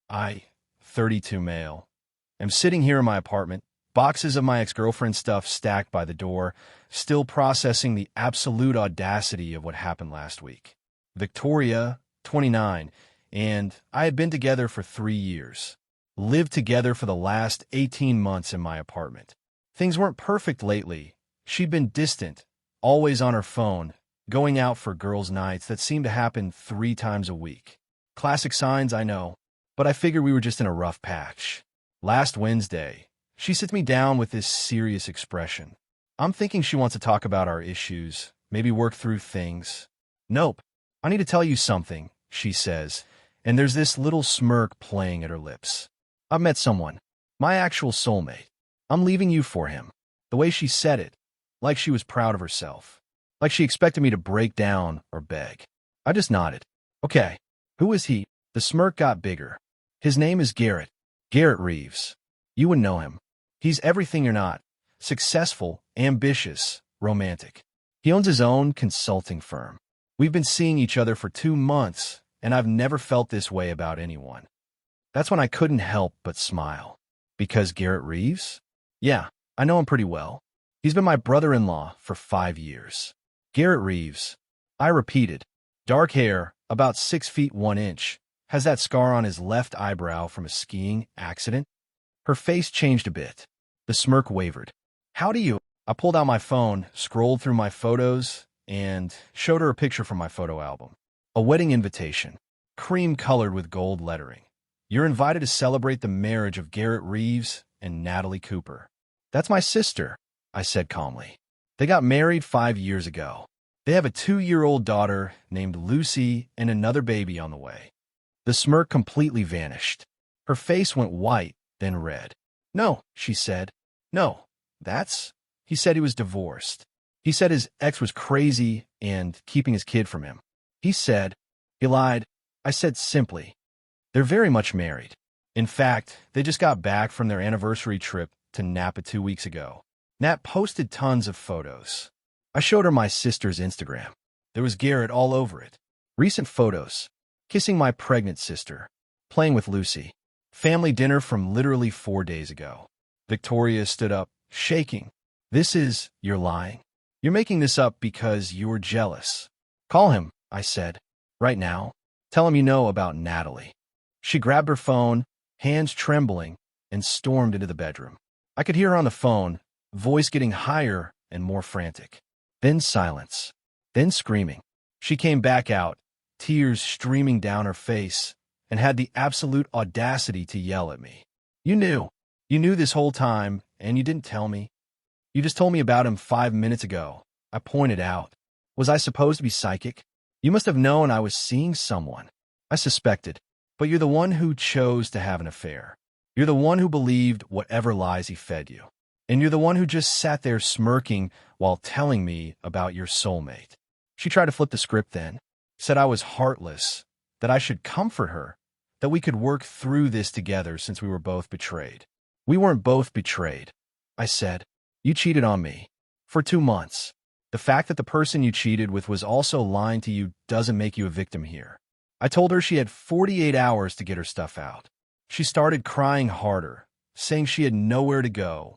I, 32 male, am sitting here in my apartment, boxes of my ex-girlfriend's stuff stacked by the door, still processing the absolute audacity of what happened last week. Victoria, 29, and I had been together for 3 years. Lived together for the last 18 months in my apartment. Things weren't perfect lately. She'd been distant, always on her phone, going out for girls' nights that seemed to happen 3 times a week. Classic signs, I know, but I figured we were just in a rough patch. Last Wednesday, she sits me down with this serious expression. I'm thinking she wants to talk about our issues, maybe work through things. Nope. I need to tell you something, she says, and there's this little smirk playing at her lips. I've met someone, my actual soulmate. I'm leaving you for him. The way she said it, like she was proud of herself, like she expected me to break down or beg. I just nodded. Okay, who is he? The smirk got bigger. His name is Garrett. Garrett Reeves. You would know him. He's everything you're not. Successful, ambitious, romantic. He owns his own consulting firm. We've been seeing each other for 2 months, and I've never felt this way about anyone. That's when I couldn't help but smile. Because Garrett Reeves? Yeah, I know him pretty well. He's been my brother-in-law for 5 years. Garrett Reeves. I repeated. Dark hair, about 6 feet 1 inch. Has that scar on his left eyebrow from a skiing accident. Her face changed a bit. The smirk wavered. How do you? I pulled out my phone, scrolled through my photos, and showed her a picture from my photo album. A wedding invitation, cream-colored with gold lettering. You're invited to celebrate the marriage of Garrett Reeves and Natalie Cooper. That's my sister, I said calmly. They got married 5 years ago. They have a 2-year-old daughter named Lucy and another baby on the way. The smirk completely vanished. Her face went white, then red. No, she said. No, he said he was divorced. He said his ex was crazy and keeping his kid from him. He lied. I said simply, they're very much married. In fact, they just got back from their anniversary trip to Napa 2 weeks ago. Nat posted tons of photos. I showed her my sister's Instagram. There was Garrett all over it. Recent photos. Kissing my pregnant sister. Playing with Lucy. Family dinner from literally 4 days ago. Victoria stood up, shaking. You're lying. You're making this up because you're jealous. Call him, I said. Right now. Tell him you know about Natalie. She grabbed her phone, hands trembling, and stormed into the bedroom. I could hear her on the phone, voice getting higher and more frantic. Then silence. Then screaming. She came back out, tears streaming down her face, and had the absolute audacity to yell at me. You knew. You knew this whole time, and you didn't tell me. You just told me about him 5 minutes ago. I pointed out. Was I supposed to be psychic? You must have known I was seeing someone. I suspected. But you're the one who chose to have an affair. You're the one who believed whatever lies he fed you. And you're the one who just sat there smirking while telling me about your soulmate. She tried to flip the script then. Said I was heartless. That I should comfort her. That we could work through this together since we were both betrayed. We weren't both betrayed. I said. You cheated on me. For 2 months. The fact that the person you cheated with was also lying to you doesn't make you a victim here. I told her she had 48 hours to get her stuff out. She started crying harder, saying she had nowhere to go,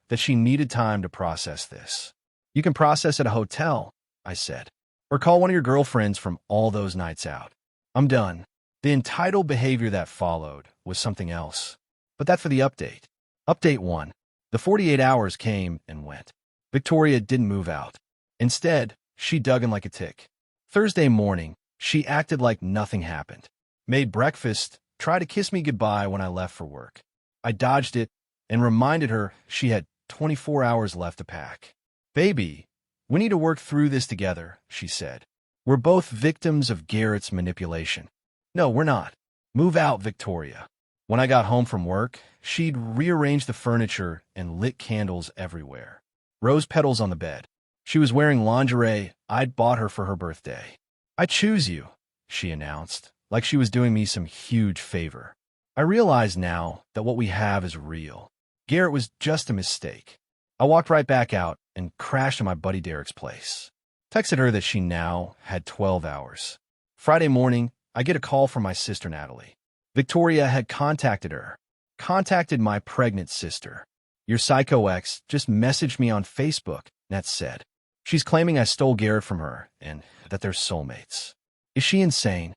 that she needed time to process this. You can process at a hotel, I said, or call one of your girlfriends from all those nights out. I'm done. The entitled behavior that followed was something else. But that for the update. Update 1. The 48 hours came and went. Victoria didn't move out. Instead, she dug in like a tick. Thursday morning, she acted like nothing happened. Made breakfast, tried to kiss me goodbye when I left for work. I dodged it and reminded her she had 24 hours left to pack. Baby, we need to work through this together, she said. We're both victims of Garrett's manipulation. No, we're not. Move out, Victoria. When I got home from work, she'd rearranged the furniture and lit candles everywhere. Rose petals on the bed. She was wearing lingerie I'd bought her for her birthday. I choose you, she announced, like she was doing me some huge favor. I realize now that what we have is real. Garrett was just a mistake. I walked right back out and crashed at my buddy Derek's place. Texted her that she now had 12 hours. Friday morning, I get a call from my sister Natalie. Victoria had contacted her. Contacted my pregnant sister. Your psycho ex just messaged me on Facebook, Nat said. She's claiming I stole Garrett from her and that they're soulmates. Is she insane?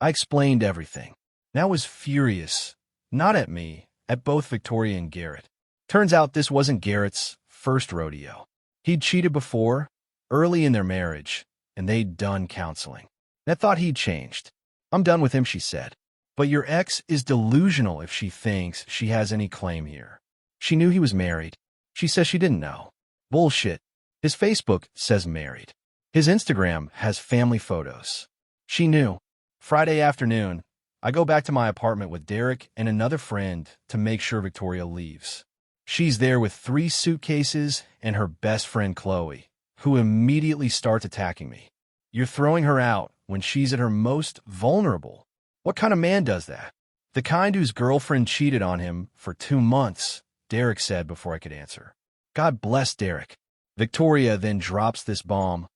I explained everything. Nat was furious. Not at me, at both Victoria and Garrett. Turns out this wasn't Garrett's first rodeo. He'd cheated before, early in their marriage, and they'd done counseling. Nat thought he'd changed. I'm done with him, she said. But your ex is delusional if she thinks she has any claim here. She knew he was married. She says she didn't know. Bullshit. His Facebook says married. His Instagram has family photos. She knew. Friday afternoon, I go back to my apartment with Derek and another friend to make sure Victoria leaves. She's there with 3 suitcases and her best friend Qley, who immediately starts attacking me. You're throwing her out when she's at her most vulnerable. What kind of man does that? The kind whose girlfriend cheated on him for 2 months, Derek said before I could answer. God bless Derek. Victoria then drops this bomb.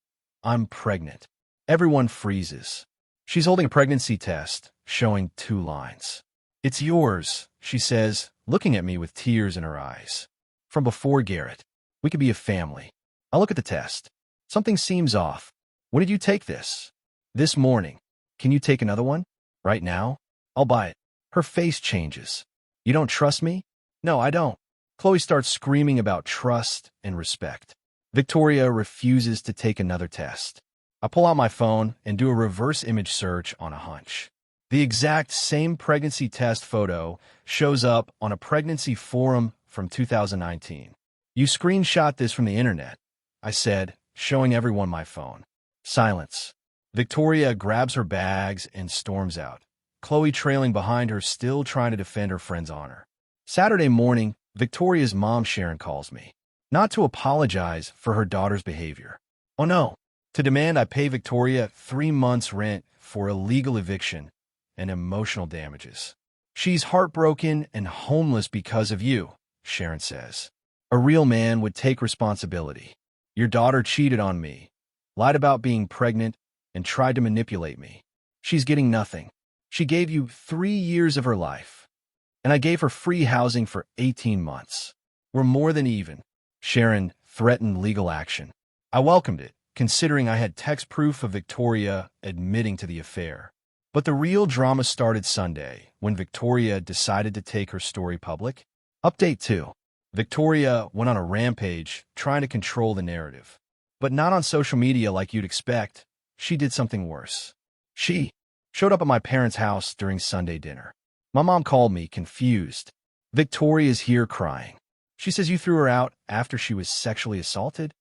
I'm pregnant. Everyone freezes. She's holding a pregnancy test, showing 2 lines. It's yours, she says, looking at me with tears in her eyes. From before Garrett. We could be a family. I look at the test. Something seems off. When did you take this? This morning. Can you take another one? Right now? I'll buy it. Her face changes. You don't trust me? No, I don't. Qley starts screaming about trust and respect. Victoria refuses to take another test. I pull out my phone and do a reverse image search on a hunch. The exact same pregnancy test photo shows up on a pregnancy forum from 2019. You screenshot this from the internet, I said, showing everyone my phone. Silence. Victoria grabs her bags and storms out, Qley trailing behind her, still trying to defend her friend's honor. Saturday morning, Victoria's mom Sharon calls me, not to apologize for her daughter's behavior. Oh no, to demand I pay Victoria 3 months' rent for illegal eviction and emotional damages. She's heartbroken and homeless because of you, Sharon says. A real man would take responsibility. Your daughter cheated on me, lied about being pregnant, and tried to manipulate me. She's getting nothing. She gave you 3 years of her life, and I gave her free housing for 18 months. We're more than even. Sharon threatened legal action. I welcomed it, considering I had text proof of Victoria admitting to the affair. But the real drama started Sunday, when Victoria decided to take her story public. Update 2. Victoria went on a rampage, trying to control the narrative. But not on social media like you'd expect. She did something worse. She showed up at my parents' house during Sunday dinner. My mom called me, confused. Victoria's here crying. She says you threw her out after she was sexually assaulted.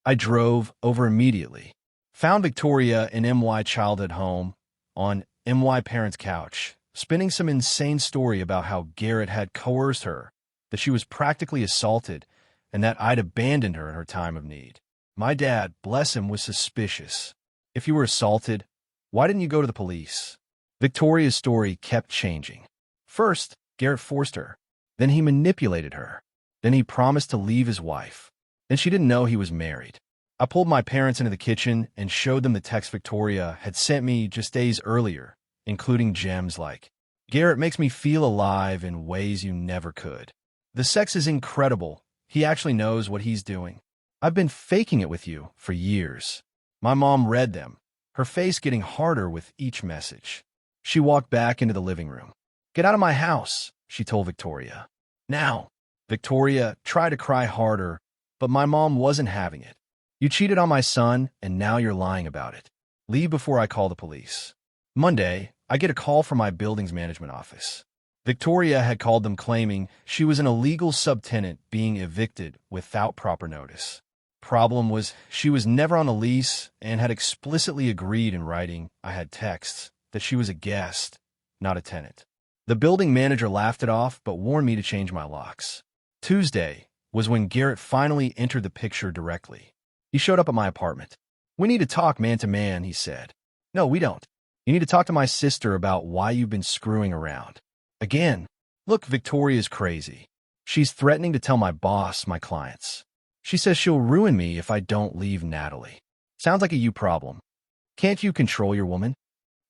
I drove over immediately. Found Victoria in MY childhood home, on MY parents' couch, spinning some insane story about how Garrett had coerced her, that she was practically assaulted, and that I'd abandoned her in her time of need. My dad, bless him, was suspicious. If you were assaulted, why didn't you go to the police? Victoria's story kept changing. First, Garrett forced her. Then he manipulated her. Then he promised to leave his wife. Then she didn't know he was married. I pulled my parents into the kitchen and showed them the text Victoria had sent me just days earlier, including gems like, Garrett makes me feel alive in ways you never could. The sex is incredible. He actually knows what he's doing. I've been faking it with you for years. My mom read them, her face getting harder with each message. She walked back into the living room. Get out of my house, she told Victoria. Now. Victoria tried to cry harder, but my mom wasn't having it. You cheated on my son, and now you're lying about it. Leave before I call the police. Monday, I get a call from my building's management office. Victoria had called them claiming she was an illegal subtenant being evicted without proper notice. Problem was, she was never on a lease and had explicitly agreed in writing, I had texts, that she was a guest, not a tenant. The building manager laughed it off but warned me to change my locks. Tuesday was when Garrett finally entered the picture directly. He showed up at my apartment. We need to talk man to man, he said. No, we don't. You need to talk to my sister about why you've been screwing around. Again. Look, Victoria's crazy. She's threatening to tell my boss, my clients. She says she'll ruin me if I don't leave Natalie. Sounds like a you problem. Can't you control your woman?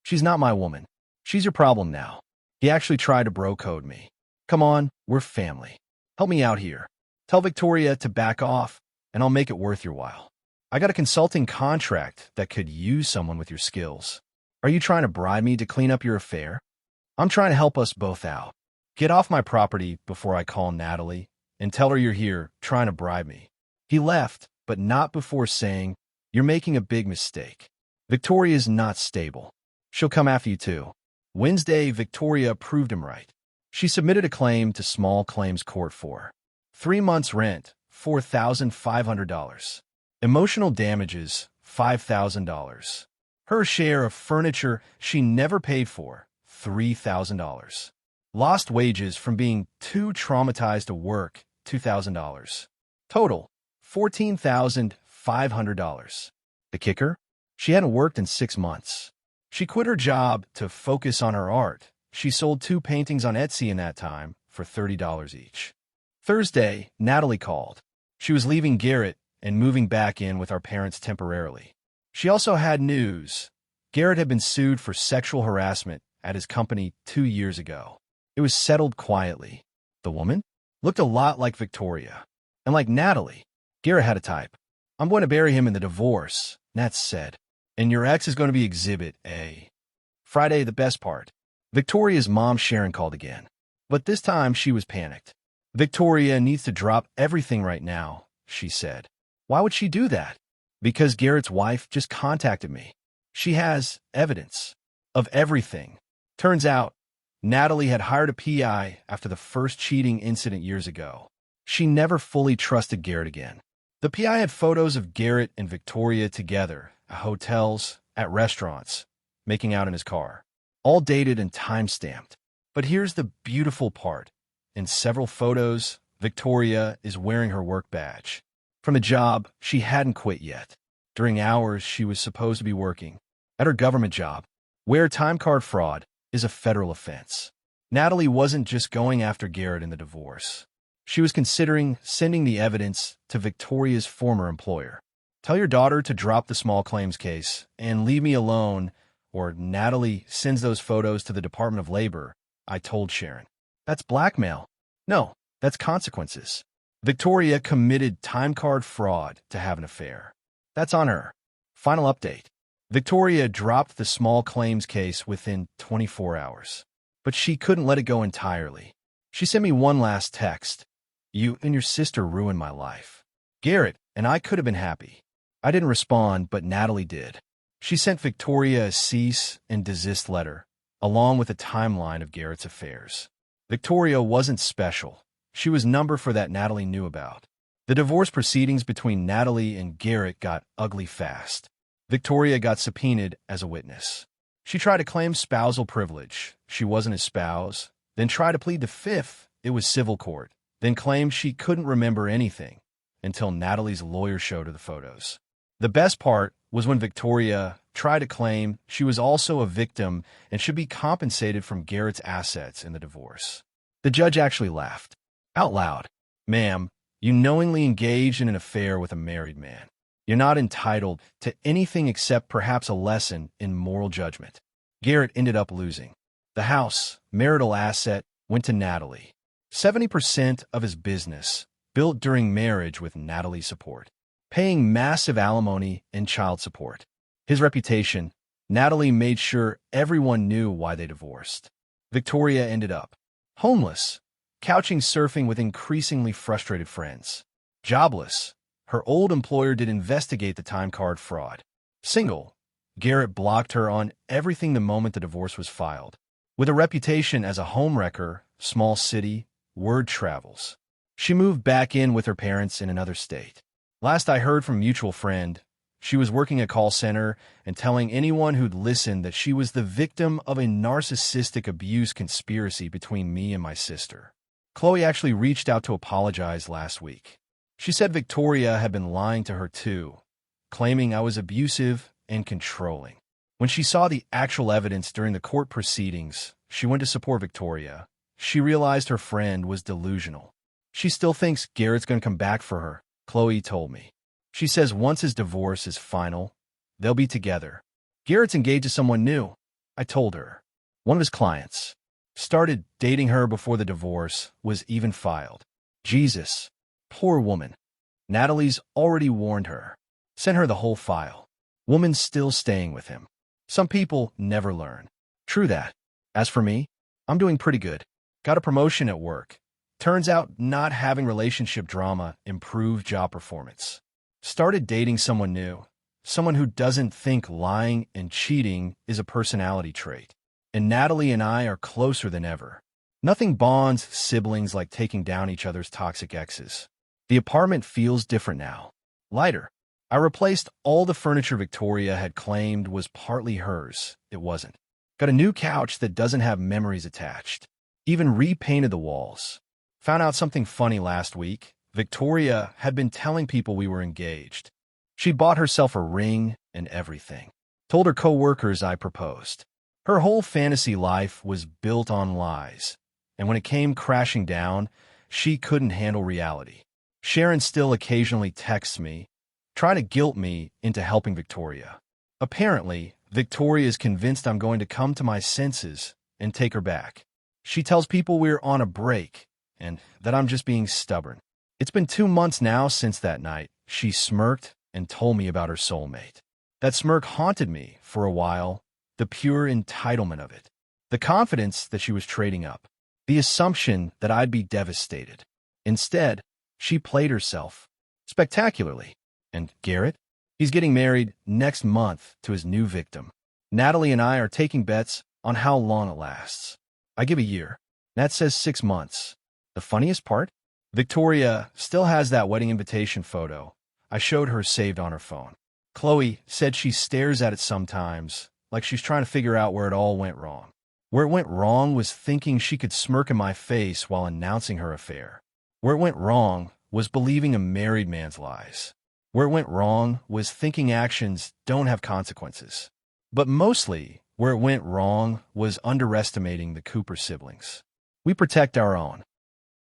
She's not my woman. She's your problem now. He actually tried to bro code me. Come on, we're family. Help me out here. Tell Victoria to back off, and I'll make it worth your while. I got a consulting contract that could use someone with your skills. Are you trying to bribe me to clean up your affair? I'm trying to help us both out. Get off my property before I call Natalie and tell her you're here trying to bribe me. He left, but not before saying, you're making a big mistake. Victoria's not stable. She'll come after you too. Wednesday, Victoria proved him right. She submitted a claim to small claims court for 3 months' rent, $4,500. Emotional damages, $5,000. Her share of furniture she never paid for, $3,000. Lost wages from being too traumatized to work, $2,000. Total, $14,500. The kicker? She hadn't worked in 6 months. She quit her job to focus on her art. She sold 2 paintings on Etsy in that time for $30 each. Thursday, Natalie called. She was leaving Garrett and moving back in with our parents temporarily. She also had news. Garrett had been sued for sexual harassment at his company 2 years ago. It was settled quietly. The woman looked a lot like Victoria. And like Natalie, Garrett had a type. I'm going to bury him in the divorce, Nat said. And your ex is going to be Exhibit A. Friday, the best part. Victoria's mom, Sharon, called again. But this time, she was panicked. Victoria needs to drop everything right now, she said. Why would she do that? Because Garrett's wife just contacted me. She has evidence of everything. Turns out, Natalie had hired a PI after the first cheating incident years ago. She never fully trusted Garrett again. The PI had photos of Garrett and Victoria together at hotels, at restaurants, making out in his car, all dated and time-stamped. But here's the beautiful part. In several photos, Victoria is wearing her work badge. From a job she hadn't quit yet, during hours she was supposed to be working, at her government job, where time card fraud is a federal offense. Natalie wasn't just going after Garrett in the divorce. She was considering sending the evidence to Victoria's former employer. Tell your daughter to drop the small claims case and leave me alone, or Natalie sends those photos to the Department of Labor, I told Sharon. That's blackmail. No, that's consequences. Victoria committed time card fraud to have an affair. That's on her. Final update. Victoria dropped the small claims case within 24 hours. But she couldn't let it go entirely. She sent me one last text. You and your sister ruined my life. Garrett and I could have been happy. I didn't respond, but Natalie did. She sent Victoria a cease and desist letter, along with a timeline of Garrett's affairs. Victoria wasn't special. She was number for that Natalie knew about. The divorce proceedings between Natalie and Garrett got ugly fast. Victoria got subpoenaed as a witness. She tried to claim spousal privilege. She wasn't his spouse. Then tried to plead the fifth. It was civil court. Then claimed she couldn't remember anything until Natalie's lawyer showed her the photos. The best part was when Victoria tried to claim she was also a victim and should be compensated from Garrett's assets in the divorce. The judge actually laughed. Out loud. Ma'am, you knowingly engaged in an affair with a married man. You're not entitled to anything except perhaps a lesson in moral judgment. Garrett ended up losing. The house, marital asset, went to Natalie. 70% of his business, built during marriage with Natalie's support, paying massive alimony and child support. His reputation, Natalie made sure everyone knew why they divorced. Victoria ended up homeless, couching surfing with increasingly frustrated friends. Jobless, her old employer did investigate the time card fraud. Single, Garrett blocked her on everything the moment the divorce was filed. With a reputation as a homewrecker, small city, word travels. She moved back in with her parents in another state. Last I heard from a mutual friend, she was working a call center and telling anyone who'd listen that she was the victim of a narcissistic abuse conspiracy between me and my sister. Qley actually reached out to apologize last week. She said Victoria had been lying to her too, claiming I was abusive and controlling. When she saw the actual evidence during the court proceedings, she went to support Victoria. She realized her friend was delusional. She still thinks Garrett's going to come back for her, Qley told me. She says once his divorce is final, they'll be together. Garrett's engaged to someone new, I told her. One of his clients. Started dating her before the divorce was even filed. Jesus. Poor woman. Natalie's already warned her. Sent her the whole file. Woman's still staying with him. Some people never learn. True that. As for me, I'm doing pretty good. Got a promotion at work. Turns out not having relationship drama improved job performance. Started dating someone new. Someone who doesn't think lying and cheating is a personality trait. And Natalie and I are closer than ever. Nothing bonds siblings like taking down each other's toxic exes. The apartment feels different now. Lighter. I replaced all the furniture Victoria had claimed was partly hers. It wasn't. Got a new couch that doesn't have memories attached. Even repainted the walls. Found out something funny last week. Victoria had been telling people we were engaged. She bought herself a ring and everything. Told her co-workers I proposed. Her whole fantasy life was built on lies. And when it came crashing down, she couldn't handle reality. Sharon still occasionally texts me, trying to guilt me into helping Victoria. Apparently, Victoria is convinced I'm going to come to my senses and take her back. She tells people we're on a break and that I'm just being stubborn. It's been 2 months now since that night. She smirked and told me about her soulmate. That smirk haunted me for a while, the pure entitlement of it. The confidence that she was trading up. The assumption that I'd be devastated. Instead, she played herself. Spectacularly. And Garrett? He's getting married next month to his new victim. Natalie and I are taking bets on how long it lasts. I give a year. Nat says 6 months. The funniest part? Victoria still has that wedding invitation photo I showed her saved on her phone. Qley said she stares at it sometimes, like she's trying to figure out where it all went wrong. Where it went wrong was thinking she could smirk in my face while announcing her affair. Where it went wrong was believing a married man's lies. Where it went wrong was thinking actions don't have consequences. But mostly, where it went wrong was underestimating the Cooper siblings. We protect our own.